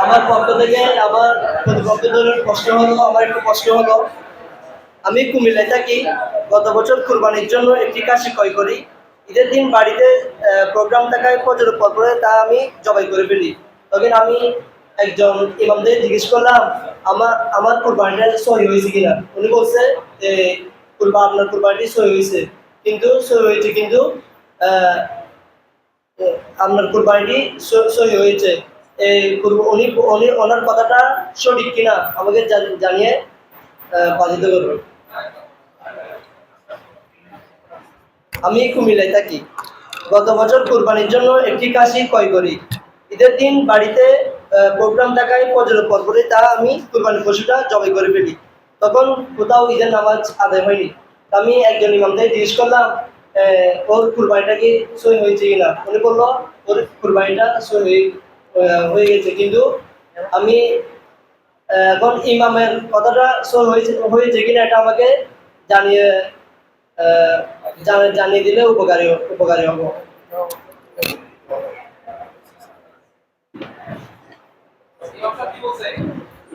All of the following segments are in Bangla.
আমার পক্ষ থেকে আমার প্রতিপক্ষদের একটু প্রশ্ন হলো, আমি কুমিল্লায় থাকি। গত বছর কুরবানির জন্য একটি খাসি ক্রয় করি। ঈদের দিন বাড়িতে প্রোগ্রাম থাকায় ফজরের পর পরে তা আমি জবাই করে ফেলি। তখন আমি একজন ইমামদের জিজ্ঞেস করলাম, আমার কুরবানিটা সহি হয়েছে কিনা। উনি বলছে যে আপনার কুরবানিটি সহি হয়েছে, কিন্তু আহ, আপনার কুরবানিটি সহি হয়েছে। উনি উনি ওনার কথাটা সঠিক কিনা আমাকে জানিয়ে বাধিত করবে। আমি কুমিল্লায় থাকি। গত বছর কুরবানির জন্য একটি খাসি ক্রয় করি। ঈদের দিন বাড়িতে প্রোগ্রাম থাকায় ফজরের পর পরে তা আমি কুরবানির পশুটা জবাই করে ফেলি। তখন কোথাও ঈদের নামাজ আদায় হয়নি। আমি একজন ইমাম থেকে জিজ্ঞেস করলাম, ওর কুরবানিটা কি সহি হয়েছে কিনা। উনি বললো ওর কুরবানিটা সহি হয়ে গেছে, কিন্তু আমি এখন ইমামের কথাটা সহি হয়েছে কিনা এটা আমাকে জানিয়ে জানিয়ে দিলে উপকারী হবো।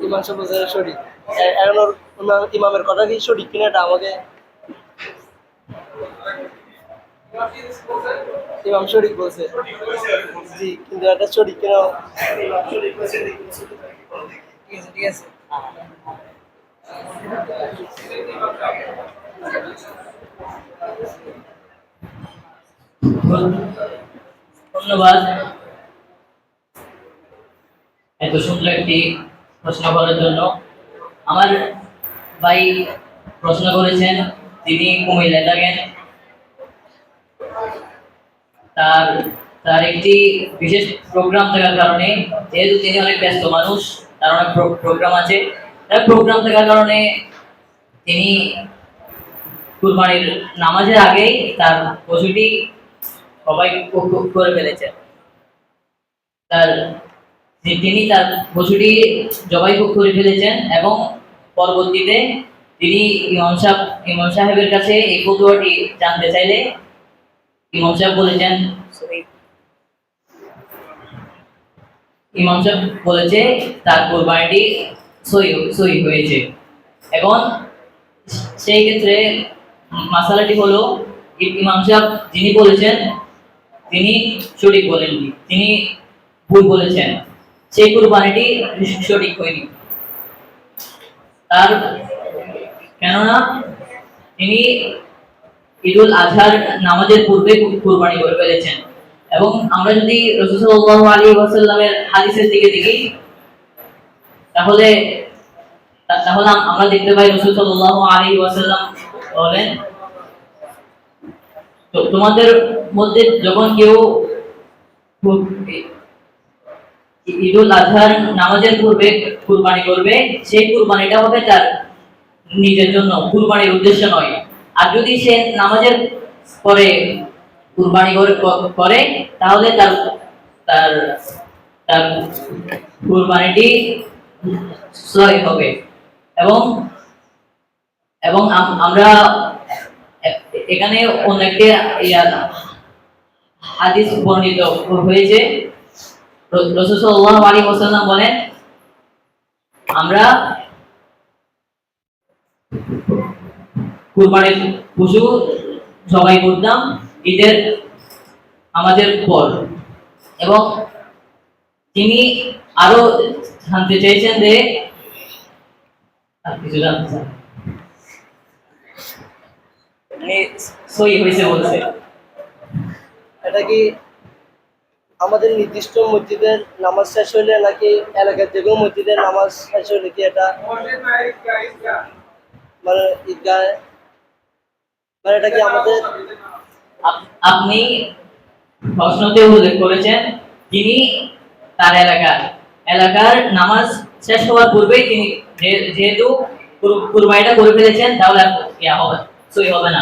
ইমাম সাহেব বলছে সঠিক। এখন ইমামের কথা কি সঠিক কিনা এটা আমাকে ইমাম সঠিক বলছে। জি, কিন্তু এটা সঠিক কিনা। ঠিক আছে। ধন্যবাদ এত সুন্দর একটি প্রশ্ন করার জন্য। আমার ভাই প্রশ্ন করেছেন, তিনি কুমিল্লায় থাকেন। তার তার একটি বিশেষ প্রোগ্রাম থাকার কারণে, যেহেতু তিনি অনেক ব্যস্ত মানুষ, তার অনেক প্রোগ্রাম আছে, তার প্রোগ্রাম থাকার কারণে তিনি কুরবানির নামাজের আগেই তার পশুটি সবাই করে ফেলেছেন। তিনি তার পশুটি জবাই করে ফেলেছেন এবং পরবর্তীতে তিনি ইমাম সাহেবের কাছে এই ফতোয়াটি জানতে চাইলে ইমাম সাহেব বলেছে তার কুরবানিটি সহি হয়েছে। এবং সেই ক্ষেত্রে মাসালাটি হলো, ইমাম সাহেব যিনি বলেছেন তিনি সঠিক বলেননি, তিনি ভুল বলেছেন, সেই কুরবানিটি সঠিক হয়নি তার। কেননা তিনি ঈদুল আজহার নামাজের পূর্বে কুরবানি করে ফেলেছেন। এবং আমরা যদি রাসূল সাল্লাল্লাহু আলাইহি ওয়াসাল্লামের হাদিসের দিকে দেখি, তাহলে আমরা দেখতে পাই রাসূল সাল্লাল্লাহু আলাইহি ওয়াসাল্লাম বলেন, তো তোমাদের মধ্যে যখন কেউ ঈদুল আজহার নামাজের পূর্বে কুরবানি করবে, সেই কুরবানিটা হবে তার নিজের জন্য, কুরবানির উদ্দেশ্য নয়। আর যদি সে নামাজের পরে কুরবানি করে তাহলে তার তার তার কুরবানিটি সহিহ হবে। এবং এবং আমরা এখানে অন্য একটি হাদিস বর্ণিত হয়েছে। রাসূল সাল্লাল্লাহু আলাইহি ওয়াসাল্লাম বলেন, আমরা কুরবানির পশু জবাই করতাম ঈদের আমাদের পর। এবং তিনি আরো জানতে চেয়েছেন যে কিছু জানতে চান, সহি হয়েছে বলছে। এটা কি আমাদের নির্দিষ্ট মসজিদের নামাজ শেষ হইলে, নাকি এলাকার যে কোনো মসজিদের নামাজ শেষ হইলে কি এটা মানে ঈদগাহ, মানে এটা কি আমাদের? আপনি প্রশ্নতে উল্লেখ করেছেন যিনি তার এলাকার নামাজ শেষ হওয়ার পূর্বেই তিনি যেহেতু কুরবানিটা করে ফেলেছেন, তাহলে ইয়া হবে, সহি হবে না।